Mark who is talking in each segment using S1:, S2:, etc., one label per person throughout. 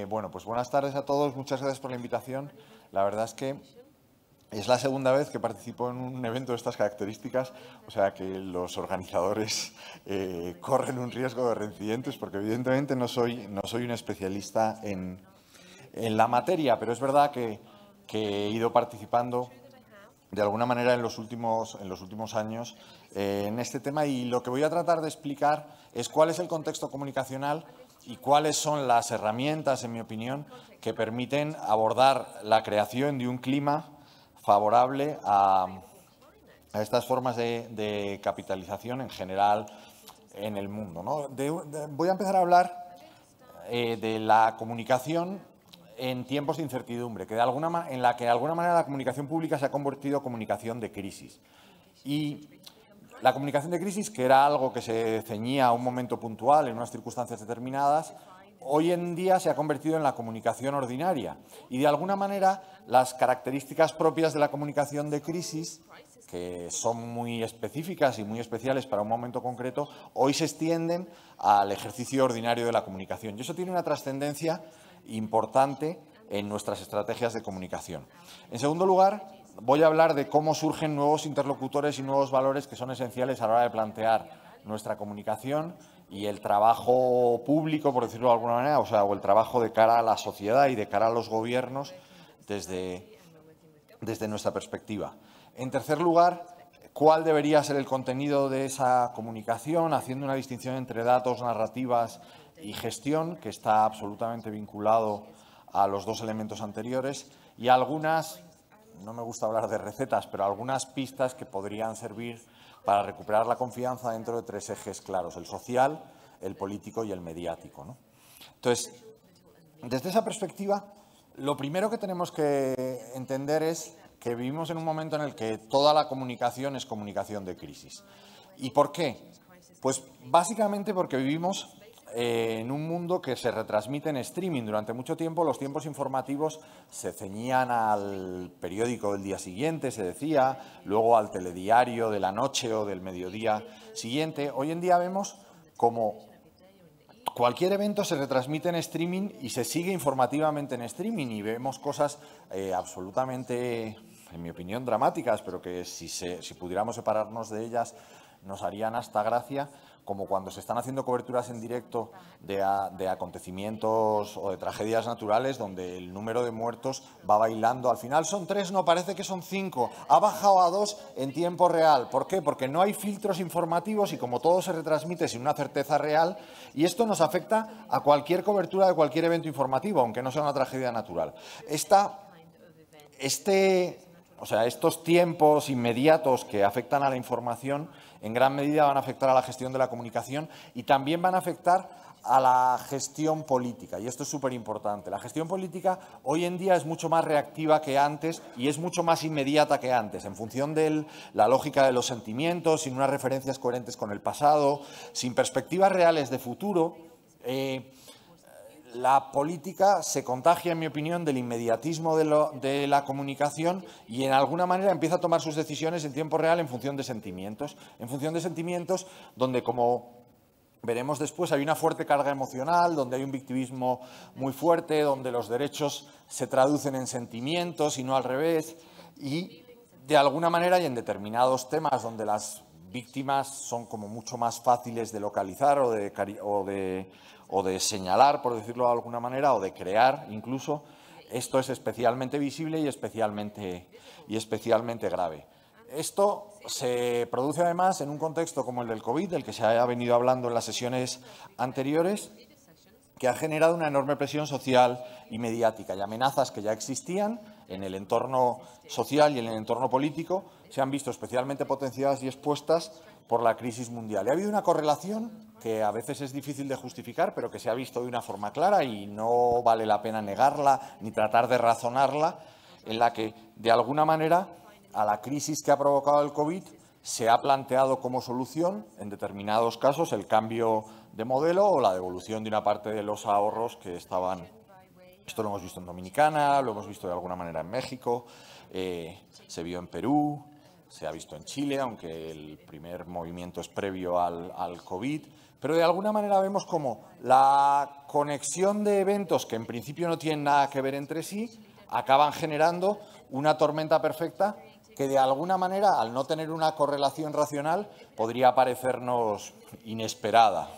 S1: Bueno, pues buenas tardes a todos, muchas gracias por la invitación. La verdad es que es la segunda vez que participo en un evento de estas características, o sea que los organizadores corren un riesgo de reincidentes, porque evidentemente no soy un especialista en la materia, pero es verdad que he ido participando de alguna manera en los últimos años en este tema, y lo que voy a tratar de explicar es cuál es el contexto comunicacional y cuáles son las herramientas, en mi opinión, que permiten abordar la creación de un clima favorable a estas formas de capitalización en general en el mundo, ¿no? Voy a empezar a hablar de la comunicación en tiempos de incertidumbre, en la que de alguna manera la comunicación pública se ha convertido en comunicación de crisis. Y la comunicación de crisis, que era algo que se ceñía a un momento puntual, en unas circunstancias determinadas, hoy en día se ha convertido en la comunicación ordinaria. Y de alguna manera las características propias de la comunicación de crisis, que son muy específicas y muy especiales para un momento concreto, hoy se extienden al ejercicio ordinario de la comunicación. Y eso tiene una trascendencia importante en nuestras estrategias de comunicación. En segundo lugar, voy a hablar de cómo surgen nuevos interlocutores y nuevos valores que son esenciales a la hora de plantear nuestra comunicación y el trabajo público, por decirlo de alguna manera, o el trabajo de cara a la sociedad y de cara a los gobiernos desde nuestra perspectiva. En tercer lugar, cuál debería ser el contenido de esa comunicación, haciendo una distinción entre datos, narrativas y gestión, que está absolutamente vinculado a los dos elementos anteriores, y algunas, no me gusta hablar de recetas, pero algunas pistas que podrían servir para recuperar la confianza dentro de tres ejes claros: el social, el político y el mediático, ¿no? Entonces, desde esa perspectiva, lo primero que tenemos que entender es que vivimos en un momento en el que toda la comunicación es comunicación de crisis. ¿Y por qué? Pues básicamente porque vivimos en un mundo que se retransmite en streaming. Durante mucho tiempo los tiempos informativos se ceñían al periódico del día siguiente, se decía, luego al telediario de la noche o del mediodía siguiente. Hoy en día vemos como cualquier evento se retransmite en streaming y se sigue informativamente en streaming, y vemos cosas absolutamente, en mi opinión, dramáticas, pero que si pudiéramos separarnos de ellas nos harían hasta gracia, como cuando se están haciendo coberturas en directo de acontecimientos o de tragedias naturales donde el número de muertos va bailando. Al final son 3, no, parece que son 5. Ha bajado a 2 en tiempo real. ¿Por qué? Porque no hay filtros informativos y como todo se retransmite sin una certeza real, y esto nos afecta a cualquier cobertura de cualquier evento informativo, aunque no sea una tragedia natural. Estos tiempos inmediatos que afectan a la información en gran medida van a afectar a la gestión de la comunicación y también van a afectar a la gestión política. Y esto es súper importante. La gestión política hoy en día es mucho más reactiva que antes y es mucho más inmediata que antes, en función de la lógica de los sentimientos, sin unas referencias coherentes con el pasado, sin perspectivas reales de futuro. La política se contagia, en mi opinión, del inmediatismo de la comunicación y, en alguna manera, empieza a tomar sus decisiones en tiempo real en función de sentimientos. En función de sentimientos donde, como veremos después, hay una fuerte carga emocional, donde hay un victimismo muy fuerte, donde los derechos se traducen en sentimientos y no al revés. Y, de alguna manera, y en determinados temas donde las víctimas son como mucho más fáciles de localizar o de señalar, por decirlo de alguna manera, o de crear incluso, esto es especialmente visible y especialmente grave. Esto se produce además en un contexto como el del COVID, del que se ha venido hablando en las sesiones anteriores, que ha generado una enorme presión social y mediática, y amenazas que ya existían en el entorno social y en el entorno político se han visto especialmente potenciadas y expuestas por la crisis mundial. Y ha habido una correlación que a veces es difícil de justificar, pero que se ha visto de una forma clara y no vale la pena negarla ni tratar de razonarla, en la que, de alguna manera, a la crisis que ha provocado el COVID se ha planteado como solución, en determinados casos, el cambio de modelo o la devolución de una parte de los ahorros que estaban. Esto lo hemos visto en Dominicana, lo hemos visto de alguna manera en México, se vio en Perú, se ha visto en Chile, aunque el primer movimiento es previo al COVID, pero de alguna manera vemos como la conexión de eventos que en principio no tienen nada que ver entre sí acaban generando una tormenta perfecta que de alguna manera, al no tener una correlación racional, podría parecernos inesperada.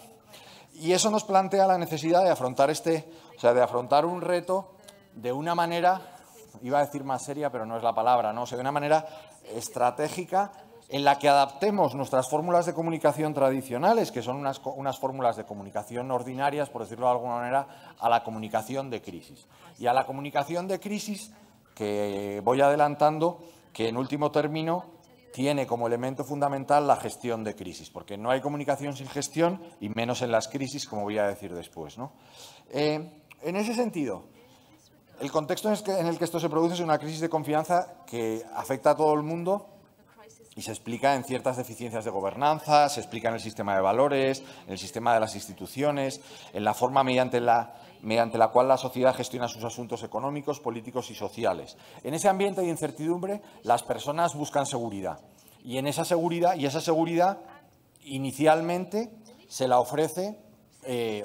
S1: Y eso nos plantea la necesidad de afrontar de afrontar un reto de una manera, iba a decir más seria, pero no es la palabra, ¿no? O sea, de una manera estratégica en la que adaptemos nuestras fórmulas de comunicación tradicionales, que son unas fórmulas de comunicación ordinarias, por decirlo de alguna manera, a la comunicación de crisis. Y a la comunicación de crisis, que voy adelantando, que en último término tiene como elemento fundamental la gestión de crisis, porque no hay comunicación sin gestión y menos en las crisis, como voy a decir después, ¿no? En ese sentido, el contexto en el que esto se produce es una crisis de confianza que afecta a todo el mundo y se explica en ciertas deficiencias de gobernanza, se explica en el sistema de valores, en el sistema de las instituciones, en la forma mediante la cual la sociedad gestiona sus asuntos económicos, políticos y sociales. En ese ambiente de incertidumbre, las personas buscan seguridad. Y esa seguridad inicialmente se la ofrece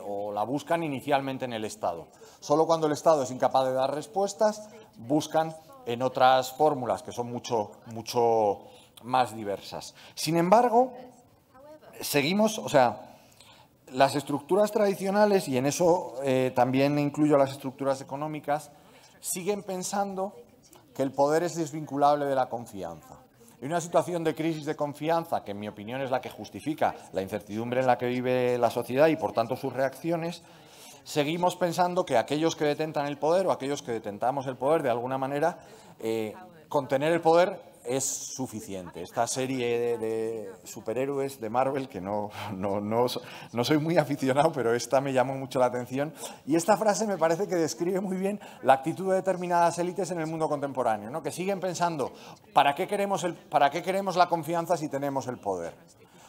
S1: o la buscan inicialmente en el Estado. Solo cuando el Estado es incapaz de dar respuestas, buscan en otras fórmulas que son mucho más diversas. Sin embargo, seguimos, las estructuras tradicionales, y en eso también incluyo las estructuras económicas, siguen pensando que el poder es desvinculable de la confianza. En una situación de crisis de confianza, que en mi opinión es la que justifica la incertidumbre en la que vive la sociedad y, por tanto, sus reacciones, seguimos pensando que aquellos que detentan el poder o aquellos que detentamos el poder, de alguna manera, con tener el poder es suficiente. Esta serie de superhéroes de Marvel, que no soy muy aficionado, pero esta me llamó mucho la atención. Y esta frase me parece que describe muy bien la actitud de determinadas élites en el mundo contemporáneo, ¿no? Que siguen pensando, ¿para qué queremos la confianza si tenemos el poder?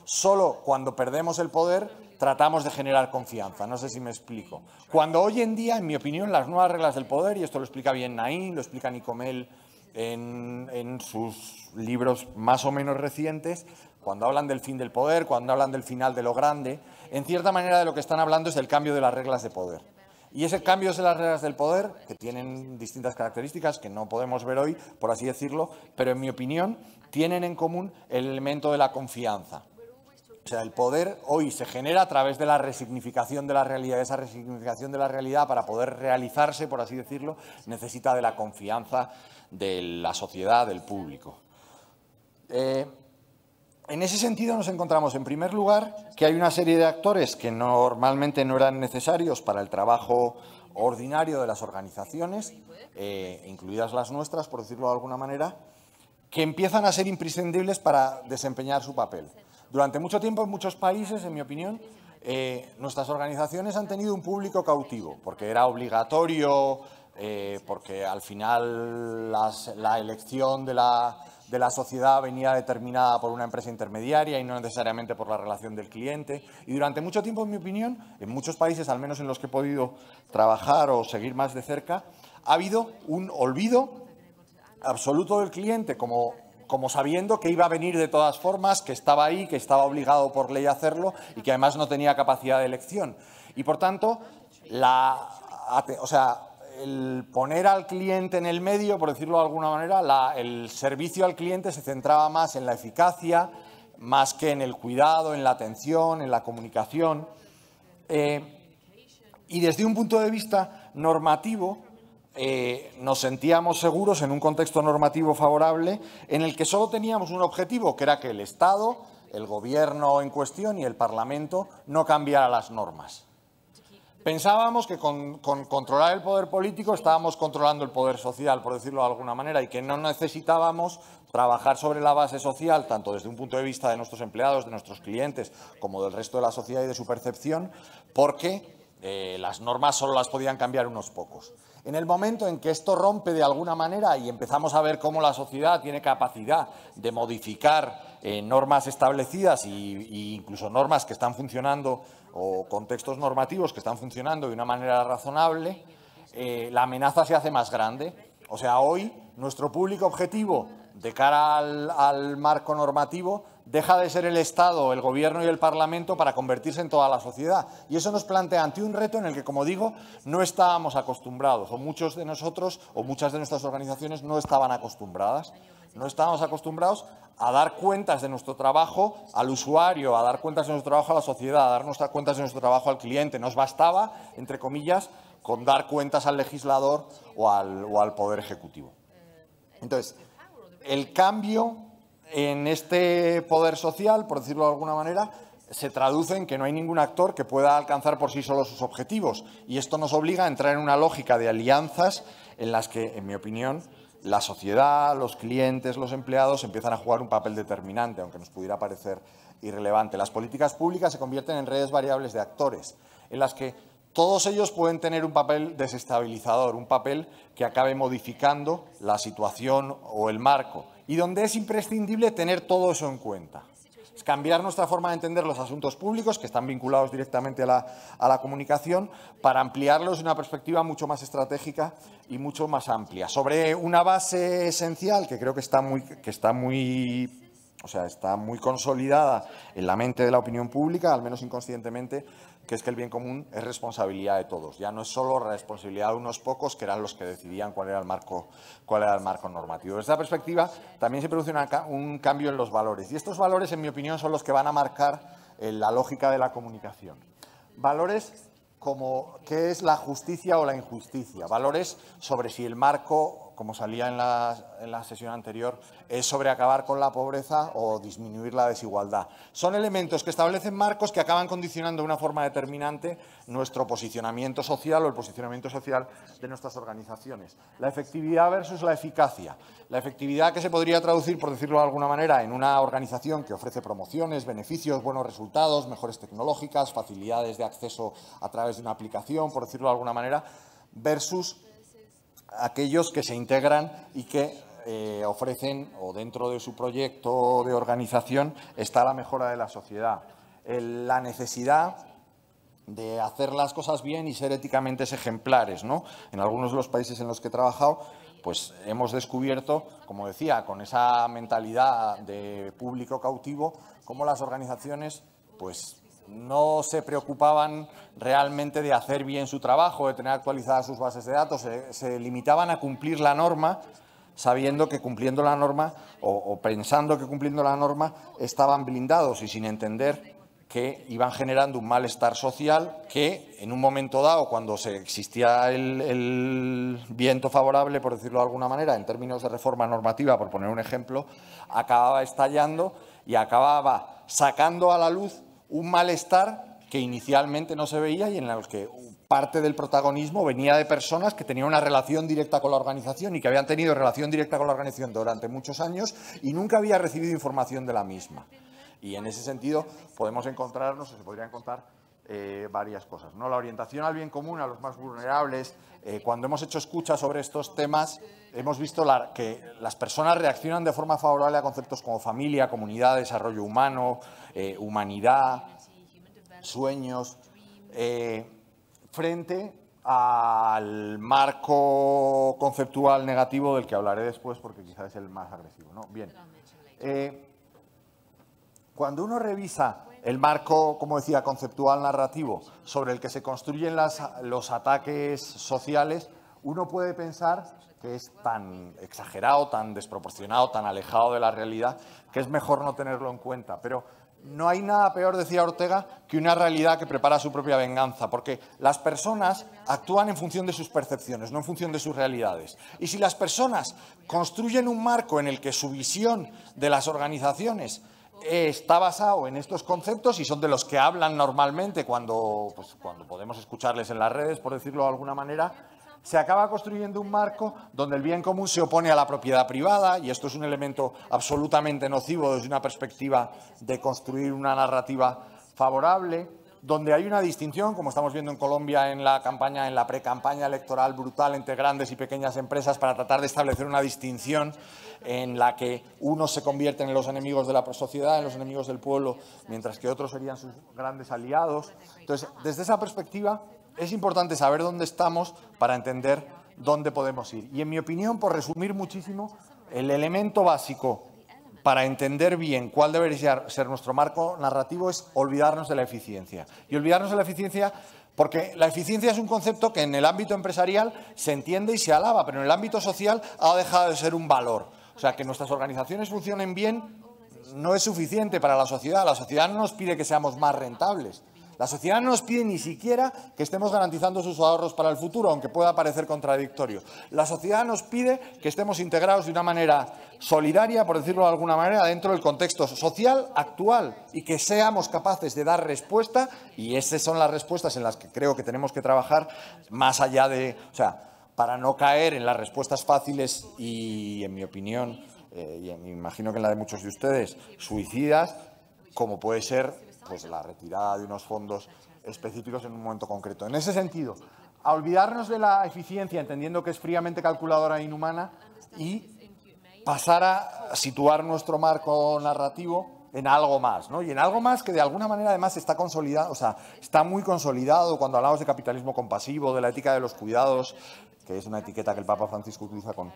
S1: Solo cuando perdemos el poder tratamos de generar confianza. No sé si me explico. Cuando hoy en día, en mi opinión, las nuevas reglas del poder, y esto lo explica bien Naín, lo explica Nicomel en sus libros más o menos recientes, cuando hablan del fin del poder, cuando hablan del final de lo grande, en cierta manera de lo que están hablando es del cambio de las reglas de poder. Y ese cambio de las reglas del poder, que tienen distintas características que no podemos ver hoy, por así decirlo, pero en mi opinión tienen en común el elemento de la confianza. O sea, el poder hoy se genera a través de la resignificación de la realidad. Esa resignificación de la realidad, para poder realizarse, por así decirlo, necesita de la confianza de la sociedad, del público. En ese sentido nos encontramos, en primer lugar, que hay una serie de actores que normalmente no eran necesarios para el trabajo ordinario de las organizaciones, incluidas las nuestras, por decirlo de alguna manera, que empiezan a ser imprescindibles para desempeñar su papel. Durante mucho tiempo, en muchos países, en mi opinión, nuestras organizaciones han tenido un público cautivo, porque era obligatorio, porque al final la elección de la sociedad venía determinada por una empresa intermediaria y no necesariamente por la relación del cliente. Y durante mucho tiempo, en mi opinión, en muchos países, al menos en los que he podido trabajar o seguir más de cerca, ha habido un olvido absoluto del cliente, como sabiendo que iba a venir de todas formas, que estaba ahí, que estaba obligado por ley a hacerlo y que además no tenía capacidad de elección. Y por tanto, el poner al cliente en el medio, por decirlo de alguna manera, el servicio al cliente se centraba más en la eficacia, más que en el cuidado, en la atención, en la comunicación. Y desde un punto de vista normativo, nos sentíamos seguros en un contexto normativo favorable en el que solo teníamos un objetivo, que era que el Estado, el gobierno en cuestión y el Parlamento no cambiara las normas. Pensábamos que con controlar el poder político estábamos controlando el poder social, por decirlo de alguna manera, y que no necesitábamos trabajar sobre la base social, tanto desde un punto de vista de nuestros empleados, de nuestros clientes, como del resto de la sociedad y de su percepción, porque las normas solo las podían cambiar unos pocos. En el momento en que esto rompe de alguna manera y empezamos a ver cómo la sociedad tiene capacidad de modificar normas establecidas e incluso normas que están funcionando o contextos normativos que están funcionando de una manera razonable, la amenaza se hace más grande. O sea, hoy nuestro público objetivo de cara al marco normativo, deja de ser el Estado, el Gobierno y el Parlamento para convertirse en toda la sociedad. Y eso nos plantea ante un reto en el que, como digo, no estábamos acostumbrados, o muchos de nosotros o muchas de nuestras organizaciones no estaban acostumbradas. No estábamos acostumbrados a dar cuentas de nuestro trabajo al usuario, a dar cuentas de nuestro trabajo a la sociedad, a dar nuestras cuentas de nuestro trabajo al cliente. Nos bastaba, entre comillas, con dar cuentas al legislador o al Poder Ejecutivo. Entonces, el cambio en este poder social, por decirlo de alguna manera, se traduce en que no hay ningún actor que pueda alcanzar por sí solo sus objetivos. Y esto nos obliga a entrar en una lógica de alianzas en las que, en mi opinión, la sociedad, los clientes, los empleados empiezan a jugar un papel determinante, aunque nos pudiera parecer irrelevante. Las políticas públicas se convierten en redes variables de actores, en las que todos ellos pueden tener un papel desestabilizador, un papel que acabe modificando la situación o el marco, y donde es imprescindible tener todo eso en cuenta. Es cambiar nuestra forma de entender los asuntos públicos, que están vinculados directamente a la comunicación, para ampliarlos en una perspectiva mucho más estratégica y mucho más amplia. Sobre una base esencial que creo que está muy consolidada en la mente de la opinión pública, al menos inconscientemente, que es que el bien común es responsabilidad de todos. Ya no es solo responsabilidad de unos pocos que eran los que decidían cuál era el marco normativo. Desde esa perspectiva también se produce un cambio en los valores. Y estos valores, en mi opinión, son los que van a marcar la lógica de la comunicación. Valores como qué es la justicia o la injusticia. Valores sobre si el marco, como salía en la sesión anterior, es sobre acabar con la pobreza o disminuir la desigualdad. Son elementos que establecen marcos que acaban condicionando de una forma determinante nuestro posicionamiento social o el posicionamiento social de nuestras organizaciones. La efectividad versus la eficacia. La efectividad que se podría traducir, por decirlo de alguna manera, en una organización que ofrece promociones, beneficios, buenos resultados, mejores tecnológicas, facilidades de acceso a través de una aplicación, por decirlo de alguna manera, versus aquellos que se integran y que ofrecen, o dentro de su proyecto de organización, está la mejora de la sociedad. La necesidad de hacer las cosas bien y ser éticamente ejemplares, ¿no? En algunos de los países en los que he trabajado, pues hemos descubierto, como decía, con esa mentalidad de público cautivo, cómo las organizaciones, pues, no se preocupaban realmente de hacer bien su trabajo, de tener actualizadas sus bases de datos, se limitaban a cumplir la norma, sabiendo que cumpliendo la norma o pensando que cumpliendo la norma estaban blindados y sin entender que iban generando un malestar social que en un momento dado, cuando existía el viento favorable, por decirlo de alguna manera, en términos de reforma normativa, por poner un ejemplo, acababa estallando y acababa sacando a la luz un malestar que inicialmente no se veía y en el que parte del protagonismo venía de personas que tenían una relación directa con la organización y que habían tenido relación directa con la organización durante muchos años y nunca había recibido información de la misma. Y en ese sentido podemos encontrarnos, o se podrían encontrar varias cosas, ¿no? La orientación al bien común, a los más vulnerables. Cuando hemos hecho escucha sobre estos temas, hemos visto que las personas reaccionan de forma favorable a conceptos como familia, comunidad, desarrollo humano, humanidad, sueños, frente al marco conceptual negativo del que hablaré después, porque quizás es el más agresivo, ¿no? Bien. Cuando uno revisa el marco, como decía, conceptual narrativo sobre el que se construyen los ataques sociales, uno puede pensar que es tan exagerado, tan desproporcionado, tan alejado de la realidad, que es mejor no tenerlo en cuenta. Pero no hay nada peor, decía Ortega, que una realidad que prepara su propia venganza, porque las personas actúan en función de sus percepciones, no en función de sus realidades. Y si las personas construyen un marco en el que su visión de las organizaciones está basado en estos conceptos y son de los que hablan normalmente cuando podemos escucharles en las redes, por decirlo de alguna manera, se acaba construyendo un marco donde el bien común se opone a la propiedad privada, y esto es un elemento absolutamente nocivo desde una perspectiva de construir una narrativa favorable, donde hay una distinción, como estamos viendo en Colombia en la pre-campaña electoral brutal entre grandes y pequeñas empresas, para tratar de establecer una distinción en la que unos se convierten en los enemigos de la sociedad, en los enemigos del pueblo, mientras que otros serían sus grandes aliados. Entonces, desde esa perspectiva, es importante saber dónde estamos para entender dónde podemos ir. Y en mi opinión, por resumir muchísimo, el elemento básico para entender bien cuál debería ser nuestro marco narrativo es olvidarnos de la eficiencia. Y olvidarnos de la eficiencia porque la eficiencia es un concepto que en el ámbito empresarial se entiende y se alaba, pero en el ámbito social ha dejado de ser un valor. O sea, que nuestras organizaciones funcionen bien no es suficiente para la sociedad. La sociedad no nos pide que seamos más rentables. La sociedad no nos pide ni siquiera que estemos garantizando sus ahorros para el futuro, aunque pueda parecer contradictorio. La sociedad nos pide que estemos integrados de una manera solidaria, por decirlo de alguna manera, dentro del contexto social actual y que seamos capaces de dar respuesta, y esas son las respuestas en las que creo que tenemos que trabajar más allá de, o sea, para no caer en las respuestas fáciles y, en mi opinión, y me imagino que en la de muchos de ustedes, suicidas, como puede ser pues la retirada de unos fondos específicos en un momento concreto. En ese sentido, a olvidarnos de la eficiencia, entendiendo que es fríamente calculadora e inhumana, y pasar a situar nuestro marco narrativo en algo más, ¿no? Y en algo más que de alguna manera además está consolidado, o sea, está muy consolidado cuando hablamos de capitalismo compasivo, de la ética de los cuidados, que es una etiqueta que el Papa Francisco utiliza con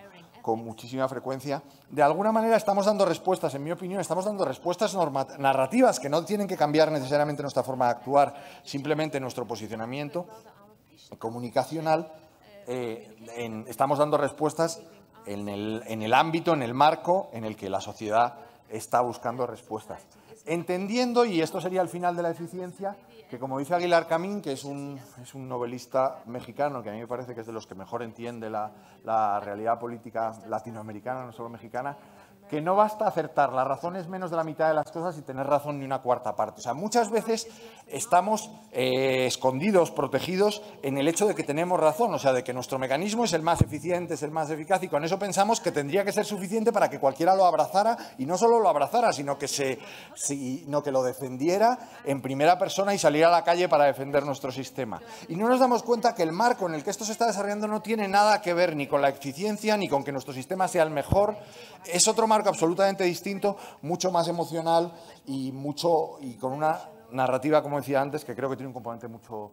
S1: muchísima frecuencia. De alguna manera estamos dando respuestas, en mi opinión, estamos dando respuestas narrativas que no tienen que cambiar necesariamente nuestra forma de actuar, simplemente nuestro posicionamiento comunicacional. Estamos dando respuestas en el ámbito, en el marco en el que la sociedad está buscando respuestas. Entendiendo, y esto sería el final de la eficiencia, que como dice Aguilar Camín, que es un novelista mexicano, que a mí me parece que es de los que mejor entiende la realidad política latinoamericana, no solo mexicana, que no basta acertar, la razón es menos de la mitad de las cosas y tener razón ni una cuarta parte. O sea, muchas veces estamos escondidos, protegidos en el hecho de que tenemos razón, o sea, de que nuestro mecanismo es el más eficiente, es el más eficaz, y con eso pensamos que tendría que ser suficiente para que cualquiera lo abrazara, y no solo lo abrazara, sino que lo defendiera en primera persona y saliera a la calle para defender nuestro sistema. Y no nos damos cuenta que el marco en el que esto se está desarrollando no tiene nada que ver ni con la eficiencia, ni con que nuestro sistema sea el mejor. Es otro marco absolutamente distinto, mucho más emocional y con una narrativa, como decía antes, que creo que tiene un componente mucho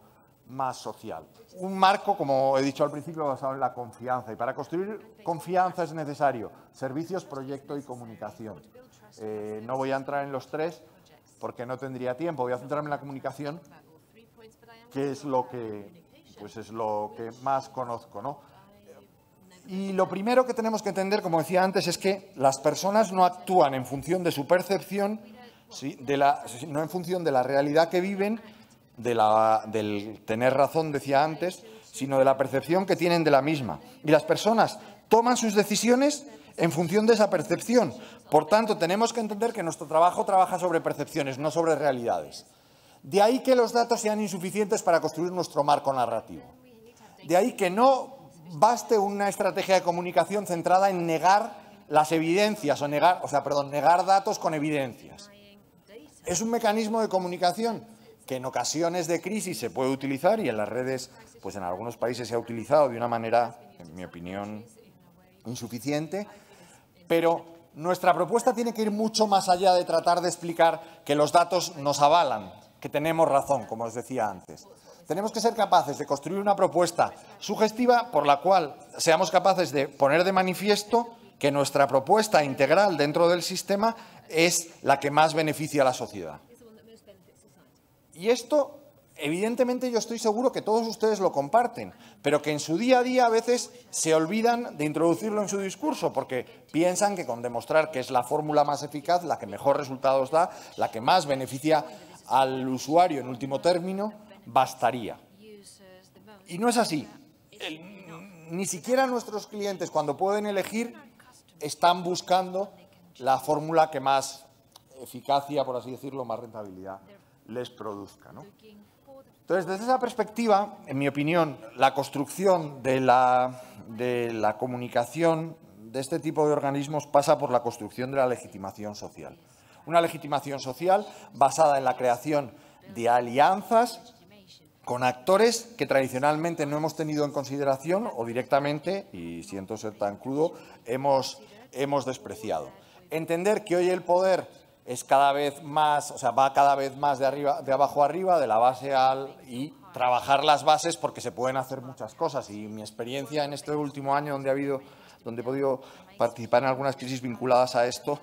S1: más social. Un marco, como he dicho al principio, basado en la confianza. Y para construir confianza es necesario servicios, proyecto y comunicación. No voy a entrar en los tres porque no tendría tiempo. Voy a centrarme en la comunicación, que es lo que más conozco, ¿no? Y lo primero que tenemos que entender, como decía antes, es que las personas no actúan en función de su percepción, ¿sí? No en función de la realidad que viven, del tener razón, decía antes, sino de la percepción que tienen de la misma. Y las personas toman sus decisiones en función de esa percepción. Por tanto, tenemos que entender que nuestro trabajo trabaja sobre percepciones, no sobre realidades. De ahí que los datos sean insuficientes para construir nuestro marco narrativo. De ahí que no baste una estrategia de comunicación centrada en negar las evidencias negar datos con evidencias. Es un mecanismo de comunicación que en ocasiones de crisis se puede utilizar, y en las redes, pues en algunos países se ha utilizado de una manera, en mi opinión, insuficiente, pero nuestra propuesta tiene que ir mucho más allá de tratar de explicar que los datos nos avalan, que tenemos razón, como os decía antes. Tenemos que ser capaces de construir una propuesta sugestiva por la cual seamos capaces de poner de manifiesto que nuestra propuesta integral dentro del sistema es la que más beneficia a la sociedad. Y esto, evidentemente, yo estoy seguro que todos ustedes lo comparten, pero que en su día a día a veces se olvidan de introducirlo en su discurso porque piensan que con demostrar que es la fórmula más eficaz, la que mejor resultados da, la que más beneficia al usuario en último término, bastaría. Y no es así. Ni siquiera nuestros clientes, cuando pueden elegir, están buscando la fórmula que más eficacia, por así decirlo, más rentabilidad les produzca, ¿no? Entonces, desde esa perspectiva, en mi opinión, la construcción de la comunicación de este tipo de organismos pasa por la construcción de la legitimación social. Una legitimación social basada en la creación de alianzas con actores que tradicionalmente no hemos tenido en consideración o directamente, y siento ser tan crudo, hemos despreciado. Entender que hoy el poder es cada vez más, va cada vez más de abajo arriba, de la base y trabajar las bases porque se pueden hacer muchas cosas. Y mi experiencia en este último año donde he podido participar en algunas crisis vinculadas a esto,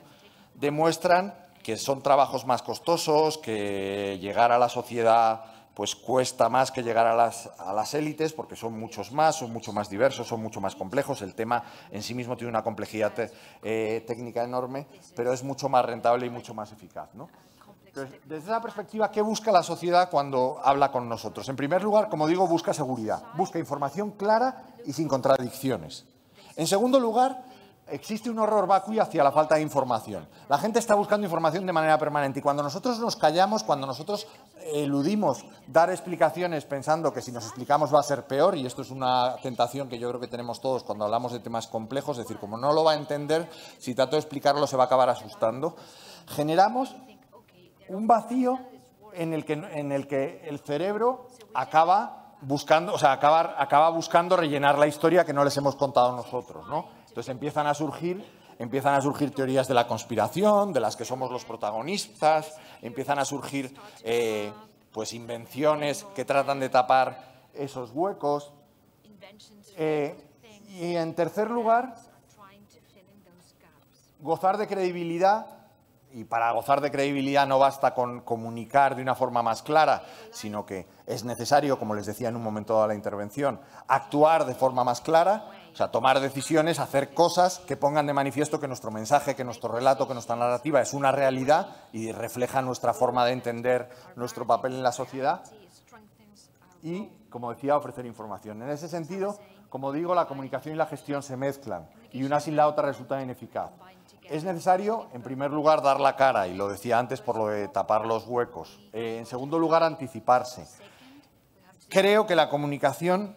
S1: demuestran que son trabajos más costosos, que llegar a la sociedad pues cuesta más que llegar a las élites, porque son muchos más, son mucho más diversos, son mucho más complejos. El tema en sí mismo tiene una complejidad técnica enorme, pero es mucho más rentable y mucho más eficaz, ¿no? Entonces, desde esa perspectiva, ¿qué busca la sociedad cuando habla con nosotros? En primer lugar, como digo, busca seguridad, busca información clara y sin contradicciones. En segundo lugar, existe un horror vacui hacia la falta de información. La gente está buscando información de manera permanente y cuando nosotros nos callamos, cuando nosotros eludimos dar explicaciones pensando que si nos explicamos va a ser peor, y esto es una tentación que yo creo que tenemos todos cuando hablamos de temas complejos, es decir, como no lo va a entender, si trato de explicarlo se va a acabar asustando, generamos un vacío en el que el cerebro acaba buscando, acaba buscando rellenar la historia que no les hemos contado nosotros, ¿no? Entonces empiezan a surgir teorías de la conspiración, de las que somos los protagonistas, empiezan a surgir pues invenciones que tratan de tapar esos huecos. Y en tercer lugar, gozar de credibilidad. Y para gozar de credibilidad no basta con comunicar de una forma más clara, sino que es necesario, como les decía en un momento dado de la intervención, actuar de forma más clara, o sea, tomar decisiones, hacer cosas que pongan de manifiesto que nuestro mensaje, que nuestro relato, que nuestra narrativa es una realidad y refleja nuestra forma de entender nuestro papel en la sociedad. Y, como decía, ofrecer información. En ese sentido, como digo, la comunicación y la gestión se mezclan y una sin la otra resulta ineficaz. Es necesario, en primer lugar, dar la cara, y lo decía antes por lo de tapar los huecos. En segundo lugar, anticiparse. Creo que la comunicación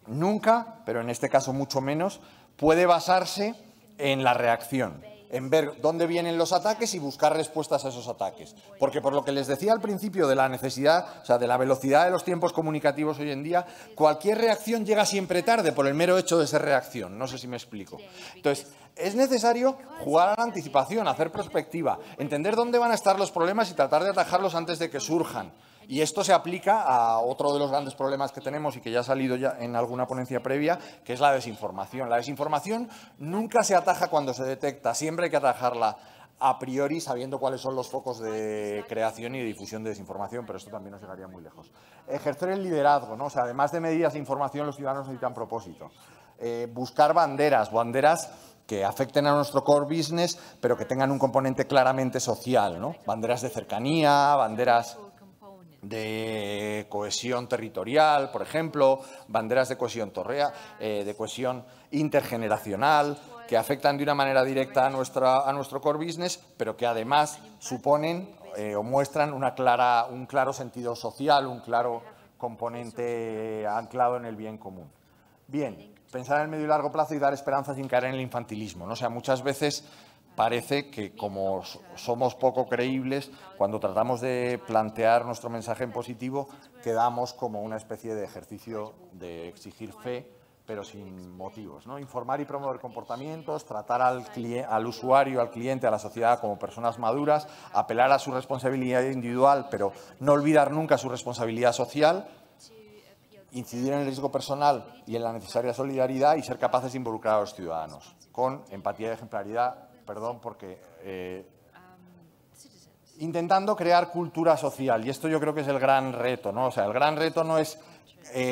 S1: nunca, pero en este caso mucho menos, puede basarse en la reacción, en ver dónde vienen los ataques y buscar respuestas a esos ataques. Porque por lo que les decía al principio de la necesidad, o sea, de la velocidad de los tiempos comunicativos hoy en día, cualquier reacción llega siempre tarde por el mero hecho de ser reacción. No sé si me explico. Entonces, es necesario jugar a la anticipación, hacer prospectiva, entender dónde van a estar los problemas y tratar de atajarlos antes de que surjan. Y esto se aplica a otro de los grandes problemas que tenemos y que ya ha salido ya en alguna ponencia previa, que es la desinformación. La desinformación nunca se ataja cuando se detecta, siempre hay que atajarla a priori sabiendo cuáles son los focos de creación y de difusión de desinformación, pero esto también nos llegaría muy lejos. Ejercer el liderazgo, ¿no? O sea, además de medidas de información, los ciudadanos necesitan propósito. Buscar banderas que afecten a nuestro core business, pero que tengan un componente claramente social, ¿no? Banderas de cercanía, banderas de cohesión territorial, por ejemplo, banderas de cohesión intergeneracional, que afectan de una manera directa a nuestro core business, pero que además suponen o muestran un claro sentido social, un claro componente anclado en el bien común. Bien, pensar en el medio y largo plazo y dar esperanza sin caer en el infantilismo, ¿no? O sea, muchas veces parece que como somos poco creíbles, cuando tratamos de plantear nuestro mensaje en positivo, quedamos como una especie de ejercicio de exigir fe, pero sin motivos, ¿no? Informar y promover comportamientos, tratar al usuario, al cliente, a la sociedad como personas maduras, apelar a su responsabilidad individual, pero no olvidar nunca su responsabilidad social, incidir en el riesgo personal y en la necesaria solidaridad y ser capaces de involucrar a los ciudadanos, con empatía y ejemplaridad, intentando crear cultura social. Y esto yo creo que es el gran reto, ¿no? O sea, el gran reto no es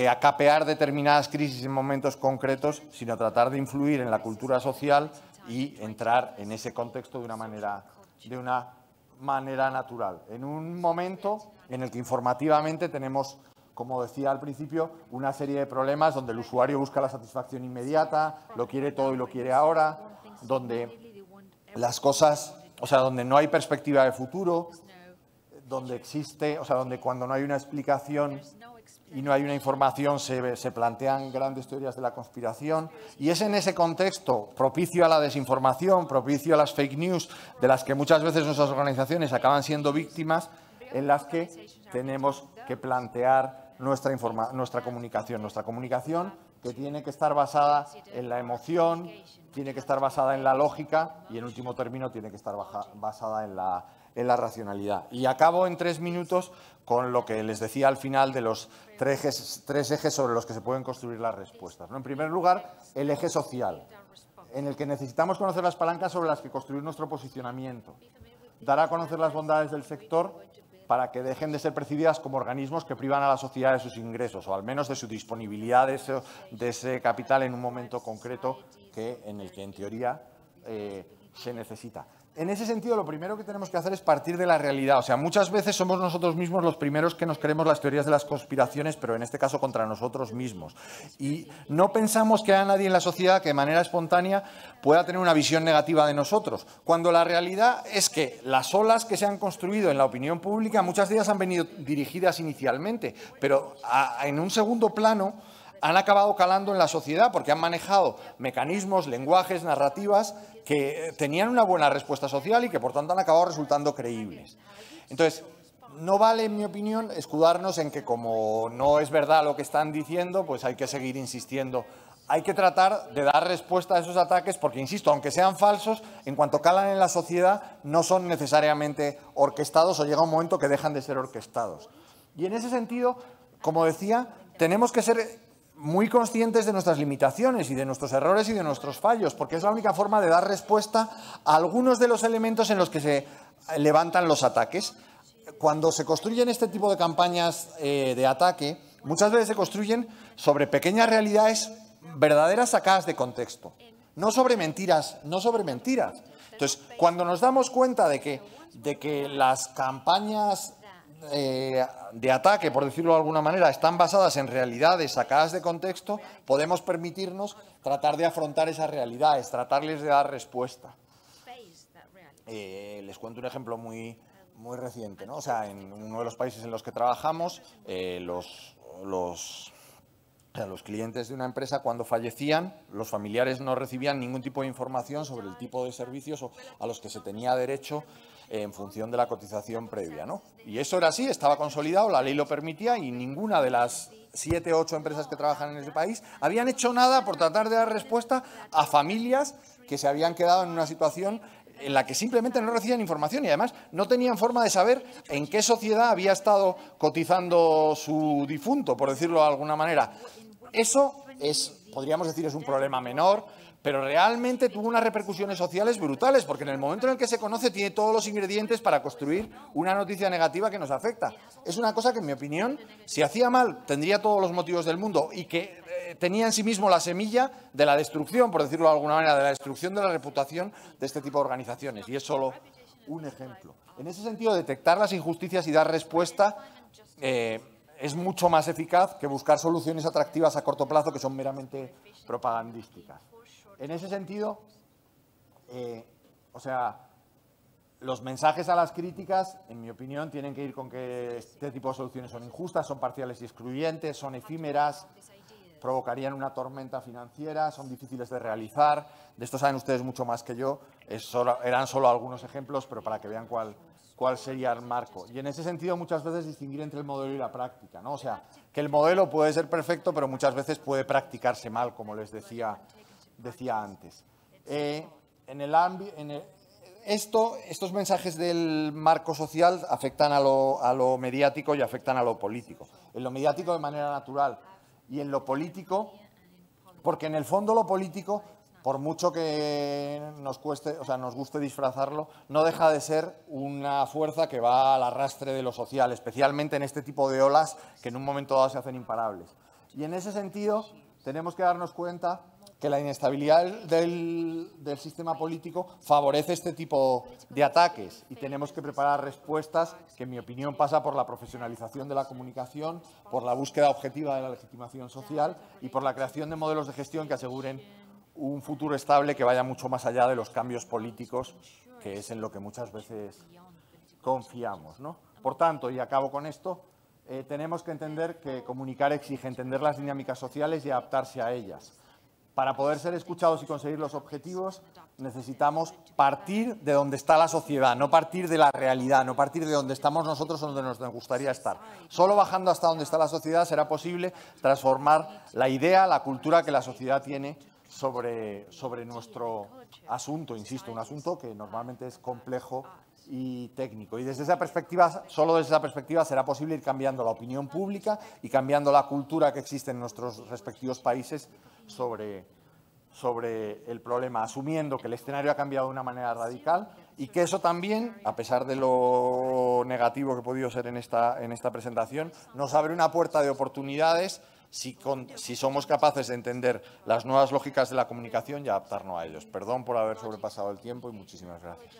S1: acapear determinadas crisis en momentos concretos, sino tratar de influir en la cultura social y entrar en ese contexto de una manera natural. En un momento en el que informativamente tenemos, como decía al principio, una serie de problemas donde el usuario busca la satisfacción inmediata, lo quiere todo y lo quiere ahora, donde las cosas, o sea, donde no hay perspectiva de futuro, donde cuando no hay una explicación y no hay una información se plantean grandes teorías de la conspiración, y es en ese contexto propicio a la desinformación, propicio a las fake news, de las que muchas veces nuestras organizaciones acaban siendo víctimas, en las que tenemos que plantear nuestra comunicación que tiene que estar basada en la emoción, tiene que estar basada en la lógica y, en último término, tiene que estar basada en la racionalidad. Y acabo en 3 minutos con lo que les decía al final de los tres ejes sobre los que se pueden construir las respuestas, ¿no? En primer lugar, el eje social, en el que necesitamos conocer las palancas sobre las que construir nuestro posicionamiento, dar a conocer las bondades del sector para que dejen de ser percibidas como organismos que privan a la sociedad de sus ingresos, o al menos de su disponibilidad de ese capital en un momento concreto en el que, en teoría, se necesita. En ese sentido, lo primero que tenemos que hacer es partir de la realidad. O sea, muchas veces somos nosotros mismos los primeros que nos creemos las teorías de las conspiraciones, pero en este caso contra nosotros mismos. Y no pensamos que haya nadie en la sociedad que de manera espontánea pueda tener una visión negativa de nosotros, cuando la realidad es que las olas que se han construido en la opinión pública, muchas de ellas han venido dirigidas inicialmente, pero en un segundo plano han acabado calando en la sociedad porque han manejado mecanismos, lenguajes, narrativas que tenían una buena respuesta social y que, por tanto, han acabado resultando creíbles. Entonces, no vale, en mi opinión, escudarnos en que, como no es verdad lo que están diciendo, pues hay que seguir insistiendo. Hay que tratar de dar respuesta a esos ataques porque, insisto, aunque sean falsos, en cuanto calan en la sociedad, no son necesariamente orquestados o llega un momento que dejan de ser orquestados. Y en ese sentido, como decía, tenemos que ser muy conscientes de nuestras limitaciones y de nuestros errores y de nuestros fallos, porque es la única forma de dar respuesta a algunos de los elementos en los que se levantan los ataques. Cuando se construyen este tipo de campañas de ataque, muchas veces se construyen sobre pequeñas realidades verdaderas sacadas de contexto, no sobre mentiras, no sobre mentiras. Entonces, cuando nos damos cuenta de que las campañas de ataque, por decirlo de alguna manera, están basadas en realidades sacadas de contexto, podemos permitirnos tratar de afrontar esas realidades, tratarles de dar respuesta. Les cuento un ejemplo muy reciente, ¿no? O sea, en uno de los países en los que trabajamos, los clientes de una empresa, cuando fallecían, los familiares no recibían ningún tipo de información sobre el tipo de servicios a los que se tenía derecho en función de la cotización previa, ¿no? Y eso era así, estaba consolidado, la ley lo permitía y ninguna de las 7 o 8 empresas que trabajan en ese país habían hecho nada por tratar de dar respuesta a familias que se habían quedado en una situación en la que simplemente no recibían información y además no tenían forma de saber en qué sociedad había estado cotizando su difunto, por decirlo de alguna manera. Eso podríamos decir, es un problema menor, pero realmente tuvo unas repercusiones sociales brutales, porque en el momento en el que se conoce tiene todos los ingredientes para construir una noticia negativa que nos afecta. Es una cosa que, en mi opinión, si hacía mal, tendría todos los motivos del mundo y que tenía en sí mismo la semilla de la destrucción, por decirlo de alguna manera, de la destrucción de la reputación de este tipo de organizaciones. Y es solo un ejemplo. En ese sentido, detectar las injusticias y dar respuesta es mucho más eficaz que buscar soluciones atractivas a corto plazo que son meramente propagandísticas. En ese sentido, los mensajes a las críticas, en mi opinión, tienen que ir con que este tipo de soluciones son injustas, son parciales y excluyentes, son efímeras, provocarían una tormenta financiera, son difíciles de realizar. De esto saben ustedes mucho más que yo. Eran solo algunos ejemplos, pero para que vean cuál sería el marco. Y en ese sentido, muchas veces distinguir entre el modelo y la práctica, ¿no? O sea, que el modelo puede ser perfecto, pero muchas veces puede practicarse mal, como les decía antes. Estos mensajes del marco social afectan a lo mediático y afectan a lo político. En lo mediático de manera natural y en lo político, porque en el fondo lo político, por mucho que nos guste disfrazarlo, no deja de ser una fuerza que va al arrastre de lo social, especialmente en este tipo de olas que en un momento dado se hacen imparables. Y en ese sentido tenemos que darnos cuenta que la inestabilidad del sistema político favorece este tipo de ataques y tenemos que preparar respuestas que, en mi opinión, pasa por la profesionalización de la comunicación, por la búsqueda objetiva de la legitimación social y por la creación de modelos de gestión que aseguren un futuro estable que vaya mucho más allá de los cambios políticos, que es en lo que muchas veces confiamos, ¿no? Por tanto, y acabo con esto, tenemos que entender que comunicar exige entender las dinámicas sociales y adaptarse a ellas. Para poder ser escuchados y conseguir los objetivos, necesitamos partir de donde está la sociedad, no partir de la realidad, no partir de donde estamos nosotros o donde nos gustaría estar. Solo bajando hasta donde está la sociedad será posible transformar la idea, la cultura que la sociedad tiene sobre nuestro asunto, insisto, un asunto que normalmente es complejo y técnico. Y desde esa perspectiva, solo desde esa perspectiva será posible ir cambiando la opinión pública y cambiando la cultura que existe en nuestros respectivos países sobre el problema, asumiendo que el escenario ha cambiado de una manera radical y que eso también, a pesar de lo negativo que ha podido ser en esta presentación, nos abre una puerta de oportunidades si somos capaces de entender las nuevas lógicas de la comunicación y adaptarnos a ellos. Perdón por haber sobrepasado el tiempo y muchísimas gracias.